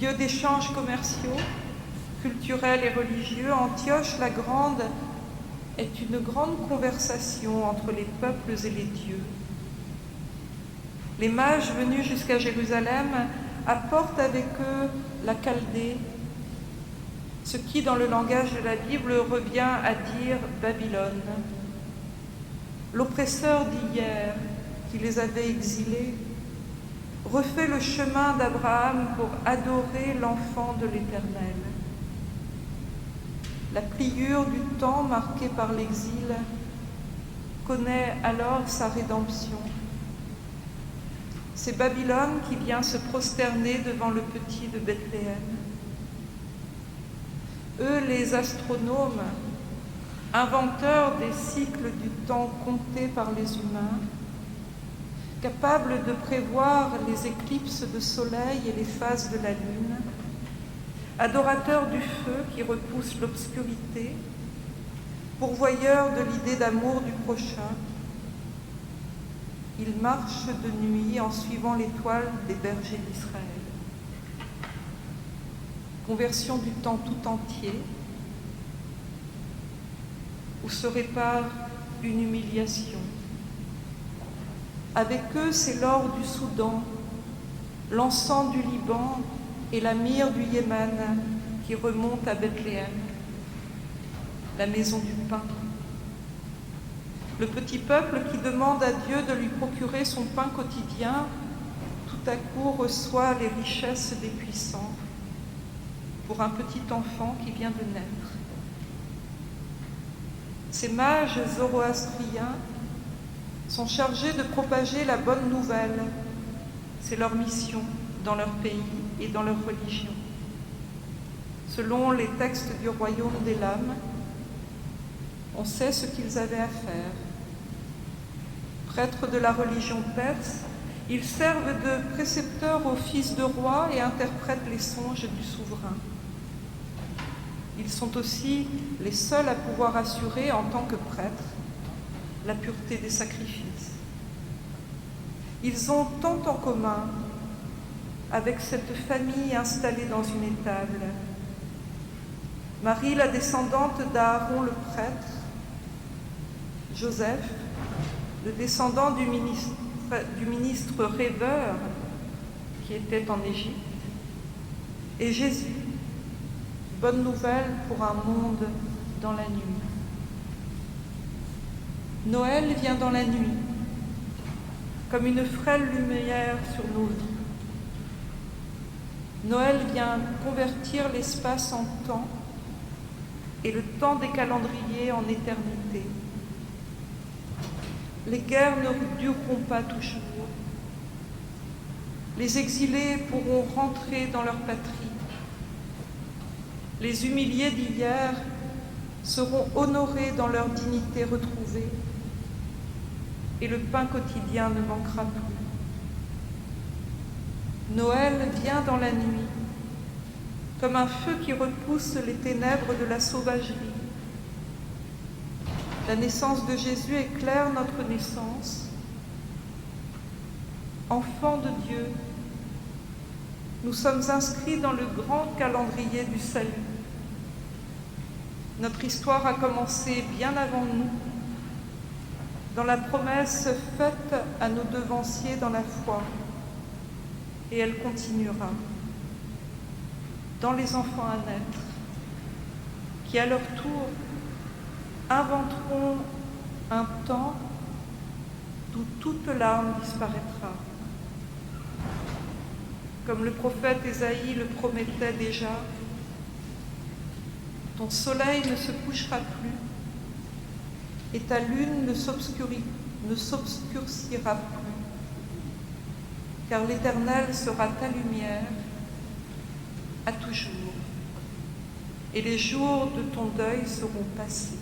Lieu d'échanges commerciaux, culturels et religieux, Antioche la Grande est une grande conversation entre les peuples et les dieux. Les mages venus jusqu'à Jérusalem apportent avec eux la Chaldée, ce qui, dans le langage de la Bible, revient à dire Babylone. L'oppresseur d'hier, qui les avait exilés, refait le chemin d'Abraham pour adorer l'enfant de l'Éternel. La pliure du temps marqué par l'exil connaît alors sa rédemption. C'est Babylone qui vient se prosterner devant le petit de Bethléem. Eux, les astronomes, inventeurs des cycles du temps comptés par les humains, capables de prévoir les éclipses de soleil et les phases de la lune, adorateurs du feu qui repousse l'obscurité, pourvoyeurs de l'idée d'amour du prochain, ils marchent de nuit en suivant l'étoile des bergers d'Israël. Conversion du temps tout entier, où se répare une humiliation. Avec eux, c'est l'or du Soudan, l'encens du Liban et la myrrhe du Yémen qui remontent à Bethléem, la maison du pain. Le petit peuple qui demande à Dieu de lui procurer son pain quotidien, tout à coup reçoit les richesses des puissants pour un petit enfant qui vient de naître. Ces mages zoroastriens sont chargés de propager la bonne nouvelle. C'est leur mission dans leur pays et dans leur religion. Selon les textes du royaume des lames, on sait ce qu'ils avaient à faire. Prêtres de la religion perse, ils servent de précepteurs aux fils de rois et interprètent les songes du souverain. Ils sont aussi les seuls à pouvoir assurer, en tant que prêtres, la pureté des sacrifices. Ils ont tant en commun avec cette famille installée dans une étable. Marie, la descendante d'Aaron le prêtre, Joseph, le descendant du ministre rêveur qui était en Égypte, et Jésus, bonne nouvelle pour un monde dans la nuit. Noël vient dans la nuit, comme une frêle lumière sur nos vies. Noël vient convertir l'espace en temps et le temps des calendriers en éternité. Les guerres ne dureront pas toujours. Les exilés pourront rentrer dans leur patrie. Les humiliés d'hier seront honorés dans leur dignité retrouvée et le pain quotidien ne manquera plus. Noël vient dans la nuit, comme un feu qui repousse les ténèbres de la sauvagerie. La naissance de Jésus éclaire notre naissance. Enfants de Dieu, nous sommes inscrits dans le grand calendrier du salut. Notre histoire a commencé bien avant nous, dans la promesse faite à nos devanciers dans la foi, et elle continuera dans les enfants à naître, qui à leur tour inventeront un temps d'où toute larme disparaîtra. Comme le prophète Ésaïe le promettait déjà, ton soleil ne se couchera plus et ta lune ne s'obscurcira plus, car l'Éternel sera ta lumière à toujours, et les jours de ton deuil seront passés.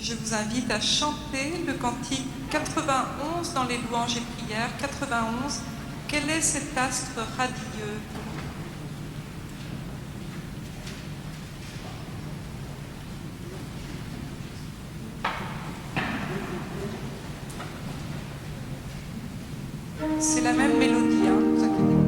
Et je vous invite à chanter le cantique 91 dans les louanges et prières. 91, quel est cet astre radieux ? C'est la même mélodie, hein, ne vous inquiétez pas.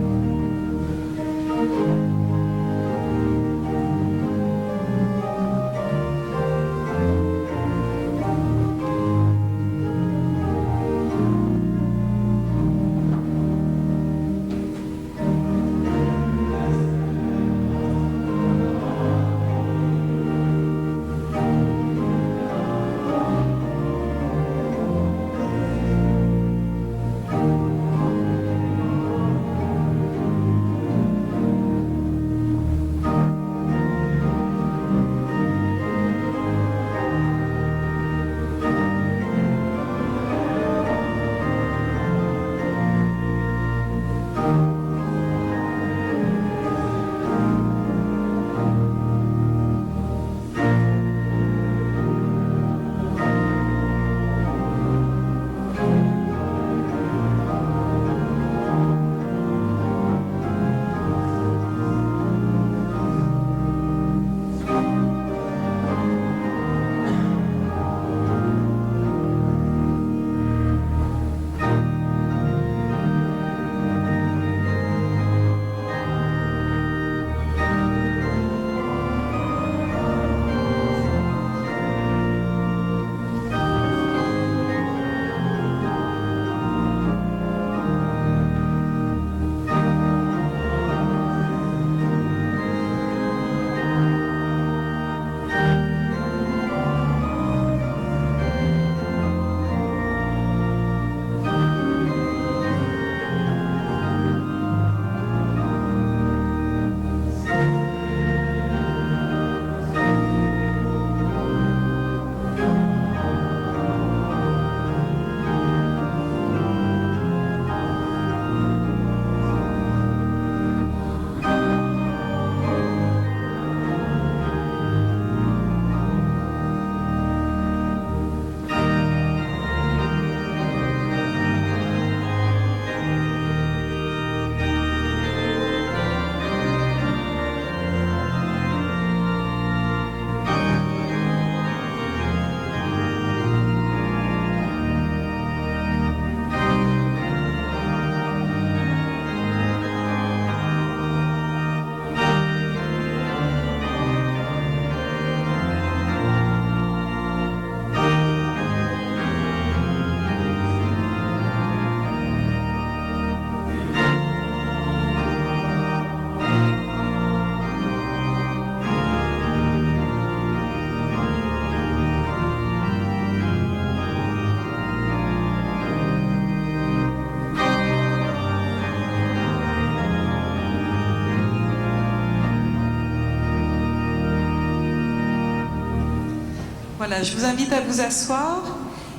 Voilà, je vous invite à vous asseoir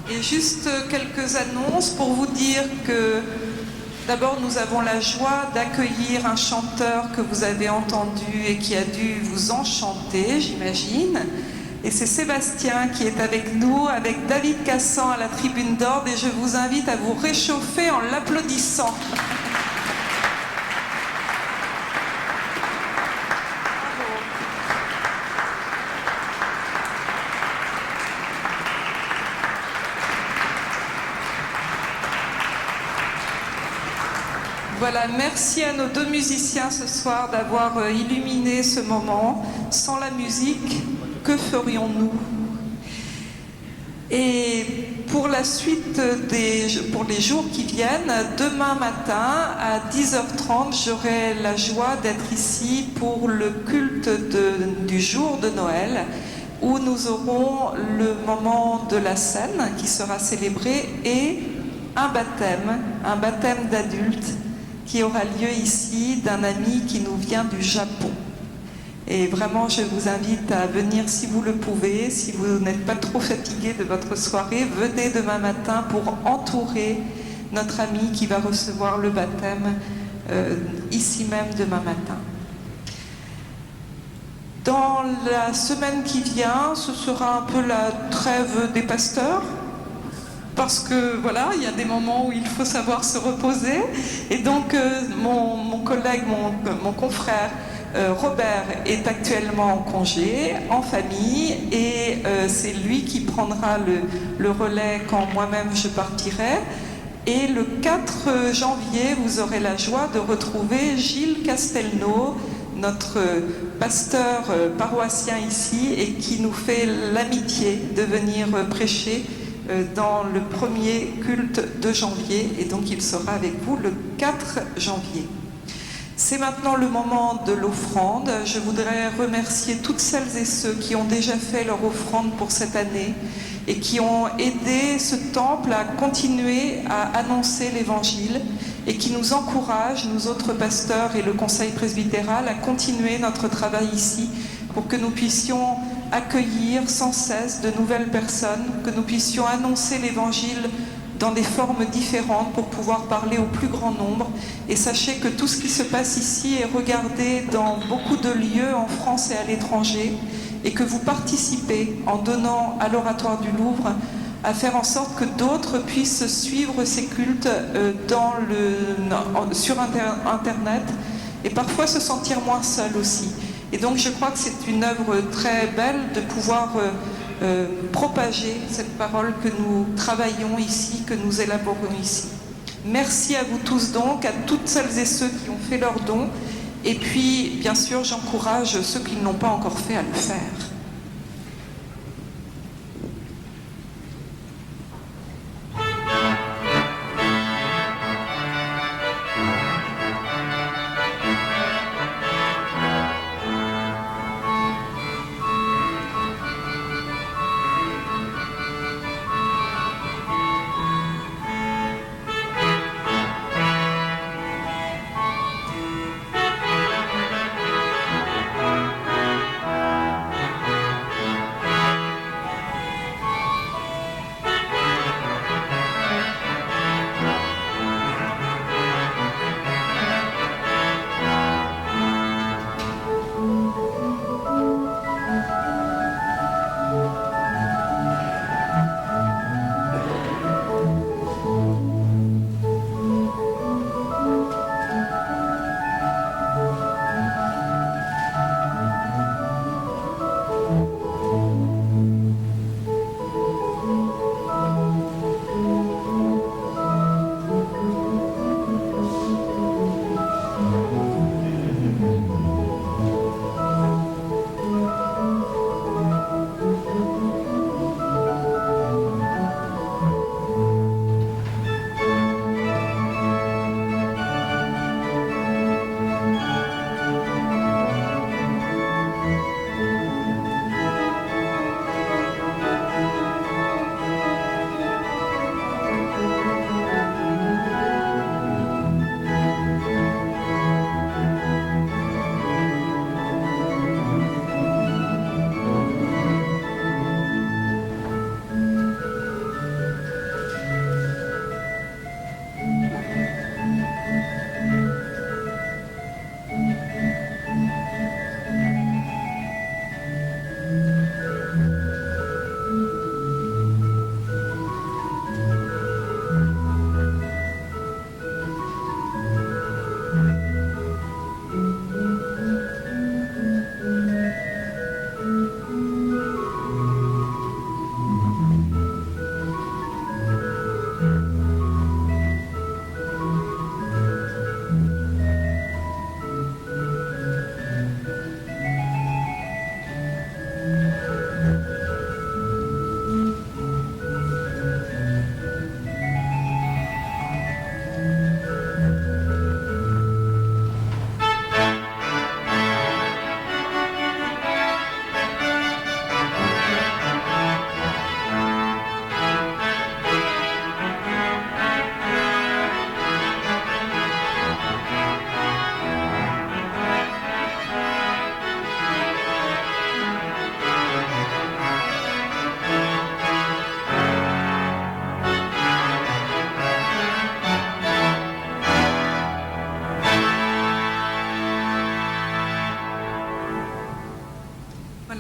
et juste quelques annonces pour vous dire que d'abord nous avons la joie d'accueillir un chanteur que vous avez entendu et qui a dû vous enchanter, j'imagine. Et c'est Sébastien qui est avec nous, avec David Cassan à la tribune d'orgue, et je vous invite à vous réchauffer en l'applaudissant. Voilà, merci à nos deux musiciens ce soir d'avoir illuminé ce moment. Sans la musique, que ferions-nous ? Et pour la suite, pour les jours qui viennent, demain matin à 10h30, j'aurai la joie d'être ici pour le culte du jour de Noël, où nous aurons le moment de la scène qui sera célébré et un baptême d'adultes qui aura lieu ici d'un ami qui nous vient du Japon. Et vraiment, je vous invite à venir si vous le pouvez, si vous n'êtes pas trop fatigué de votre soirée, venez demain matin pour entourer notre ami qui va recevoir le baptême ici même demain matin. Dans la semaine qui vient, ce sera un peu la trêve des pasteurs, parce que voilà, il y a des moments où il faut savoir se reposer. Et donc mon collègue, mon confrère Robert est actuellement en congé, en famille, et c'est lui qui prendra le relais quand moi-même je partirai. Et le 4 janvier, vous aurez la joie de retrouver Gilles Castelnau, notre pasteur paroissien ici, et qui nous fait l'amitié de venir prêcher dans le premier culte de janvier. Et donc il sera avec vous le 4 janvier. C'est maintenant le moment de l'offrande. Je voudrais remercier toutes celles et ceux qui ont déjà fait leur offrande pour cette année et qui ont aidé ce temple à continuer à annoncer l'Évangile et qui nous encouragent, nous autres pasteurs et le conseil presbytéral, à continuer notre travail ici pour que nous puissions accueillir sans cesse de nouvelles personnes, que nous puissions annoncer l'Évangile dans des formes différentes pour pouvoir parler au plus grand nombre. Et sachez que tout ce qui se passe ici est regardé dans beaucoup de lieux en France et à l'étranger, et que vous participez en donnant à l'Oratoire du Louvre à faire en sorte que d'autres puissent suivre ces cultes sur Internet et parfois se sentir moins seuls aussi. Et donc je crois que c'est une œuvre très belle de pouvoir propager cette parole que nous travaillons ici, que nous élaborons ici. Merci à vous tous donc, à toutes celles et ceux qui ont fait leurs dons. Et puis, bien sûr, j'encourage ceux qui ne l'ont pas encore fait à le faire.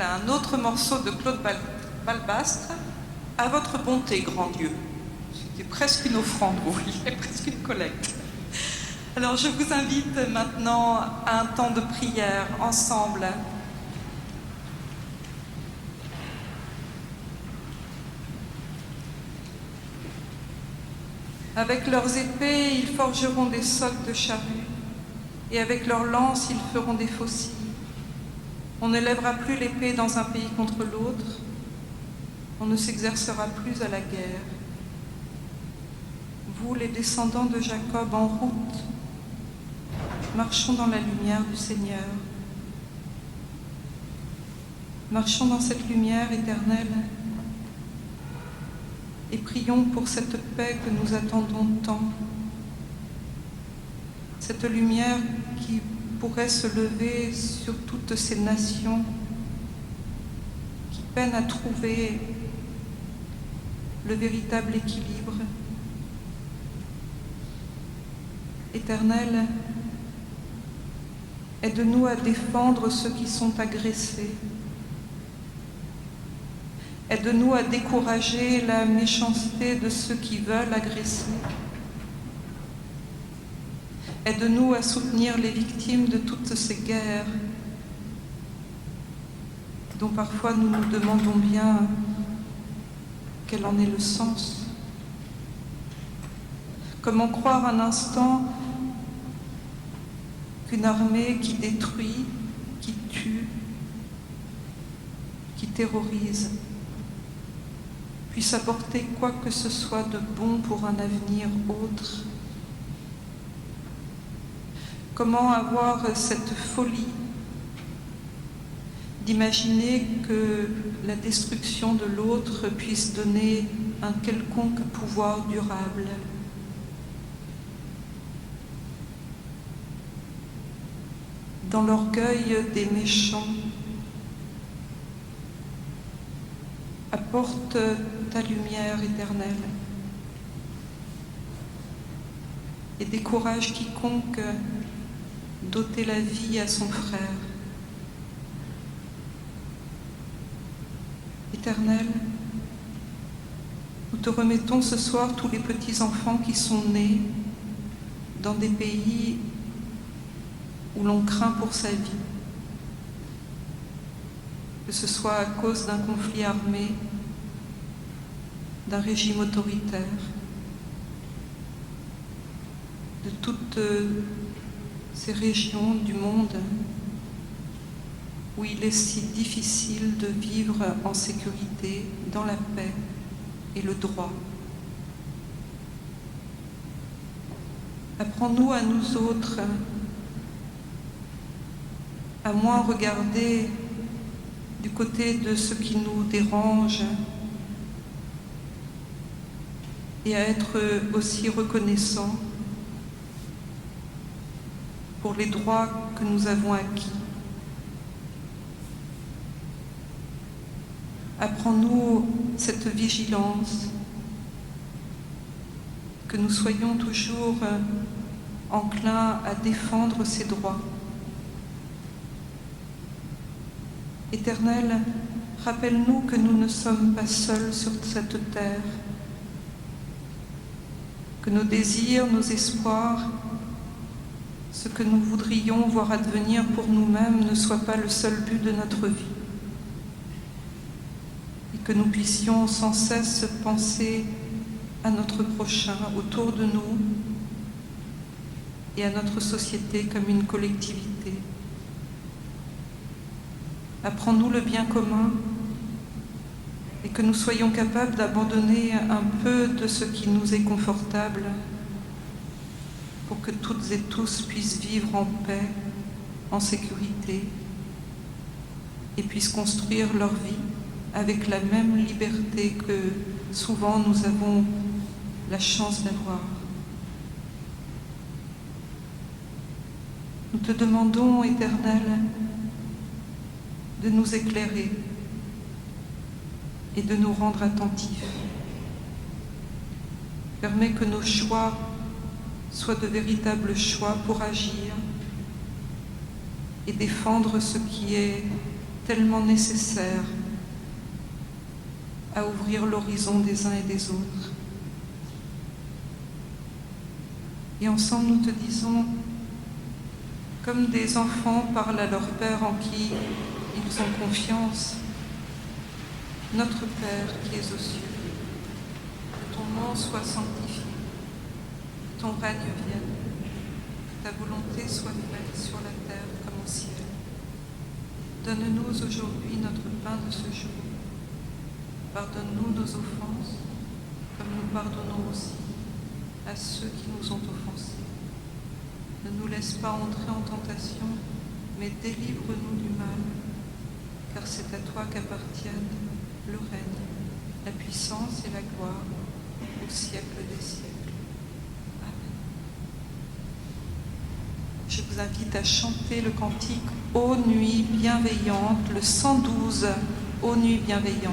un autre morceau de Claude Balbastre, « À votre bonté, grand Dieu ». C'était presque une offrande, vous voyez, presque une collecte. Alors je vous invite maintenant à un temps de prière ensemble. Avec leurs épées, ils forgeront des socs de charrues, et avec leurs lances, ils feront des faucilles. On ne lèvera plus l'épée dans un pays contre l'autre, on ne s'exercera plus à la guerre. Vous, les descendants de Jacob, en route, marchons dans la lumière du Seigneur. Marchons dans cette lumière éternelle et prions pour cette paix que nous attendons tant. Cette lumière qui pourrait se lever sur toutes ces nations qui peinent à trouver le véritable équilibre. Éternel, aide-nous à défendre ceux qui sont agressés. Aide-nous à décourager la méchanceté de ceux qui veulent agresser. Aide-nous à soutenir les victimes de toutes ces guerres dont parfois nous nous demandons bien quel en est le sens. Comment croire un instant qu'une armée qui détruit, qui tue, qui terrorise, puisse apporter quoi que ce soit de bon pour un avenir autre? Comment avoir cette folie d'imaginer que la destruction de l'autre puisse donner un quelconque pouvoir durable? Dans l'orgueil des méchants, apporte ta lumière éternelle et décourage quiconque d'ôter la vie à son frère. Éternel, nous te remettons ce soir tous les petits-enfants qui sont nés dans des pays où l'on craint pour sa vie, que ce soit à cause d'un conflit armé, d'un régime autoritaire, de toutes ces régions du monde où il est si difficile de vivre en sécurité, dans la paix et le droit. Apprends-nous à nous autres à moins regarder du côté de ce qui nous dérange et à être aussi reconnaissants pour les droits que nous avons acquis. Apprends-nous cette vigilance, que nous soyons toujours enclins à défendre ces droits. Éternel, rappelle-nous que nous ne sommes pas seuls sur cette terre, que nos désirs, nos espoirs, ce que nous voudrions voir advenir pour nous-mêmes ne soit pas le seul but de notre vie, et que nous puissions sans cesse penser à notre prochain autour de nous et à notre société comme une collectivité. Apprends-nous le bien commun et que nous soyons capables d'abandonner un peu de ce qui nous est confortable pour que toutes et tous puissent vivre en paix, en sécurité et puissent construire leur vie avec la même liberté que souvent nous avons la chance d'avoir. Nous te demandons, Éternel, de nous éclairer et de nous rendre attentifs. Permets que nos choix soient de véritables choix pour agir et défendre ce qui est tellement nécessaire à ouvrir l'horizon des uns et des autres. Et ensemble, nous te disons, comme des enfants parlent à leur Père en qui ils ont confiance, notre Père qui es aux cieux, que ton nom soit sanctifié, que ton règne vienne, que ta volonté soit faite sur la terre comme au ciel. Donne-nous aujourd'hui notre pain de ce jour. Pardonne-nous nos offenses, comme nous pardonnons aussi à ceux qui nous ont offensés. Ne nous laisse pas entrer en tentation, mais délivre-nous du mal, car c'est à toi qu'appartiennent le règne, la puissance et la gloire au siècle des siècles. Amen. Je vous invite à chanter le cantique « Ô nuit bienveillante », le 112 « Ô nuit bienveillante ».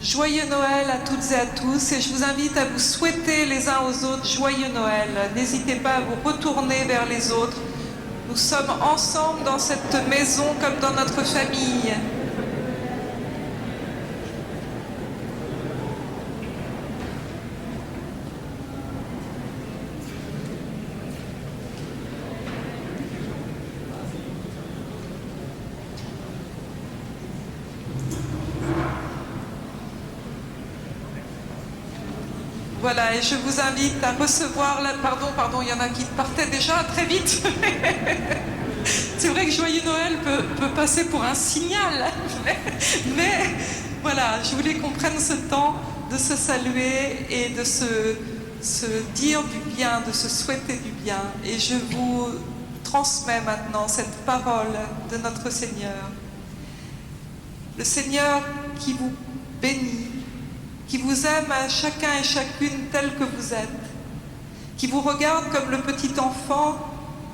Joyeux Noël à toutes et à tous, et je vous invite à vous souhaiter les uns aux autres joyeux Noël. N'hésitez pas à vous retourner vers les autres. Nous sommes ensemble dans cette maison comme dans notre famille. Voilà, et je vous invite à recevoir la... Pardon, il y en a qui partaient déjà très vite. C'est vrai que Joyeux Noël peut passer pour un signal. Mais voilà, je voulais qu'on prenne ce temps de se saluer et de se dire du bien, de se souhaiter du bien. Et je vous transmets maintenant cette parole de notre Seigneur. Le Seigneur qui vous bénit, qui vous aime à chacun et chacune tel que vous êtes, qui vous regarde comme le petit enfant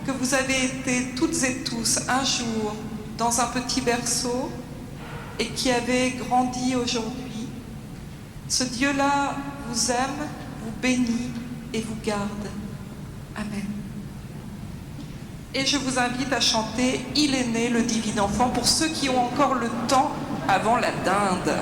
que vous avez été toutes et tous un jour dans un petit berceau et qui avez grandi aujourd'hui. Ce Dieu-là vous aime, vous bénit et vous garde. Amen. Et je vous invite à chanter « Il est né le divin enfant » pour ceux qui ont encore le temps avant la dinde.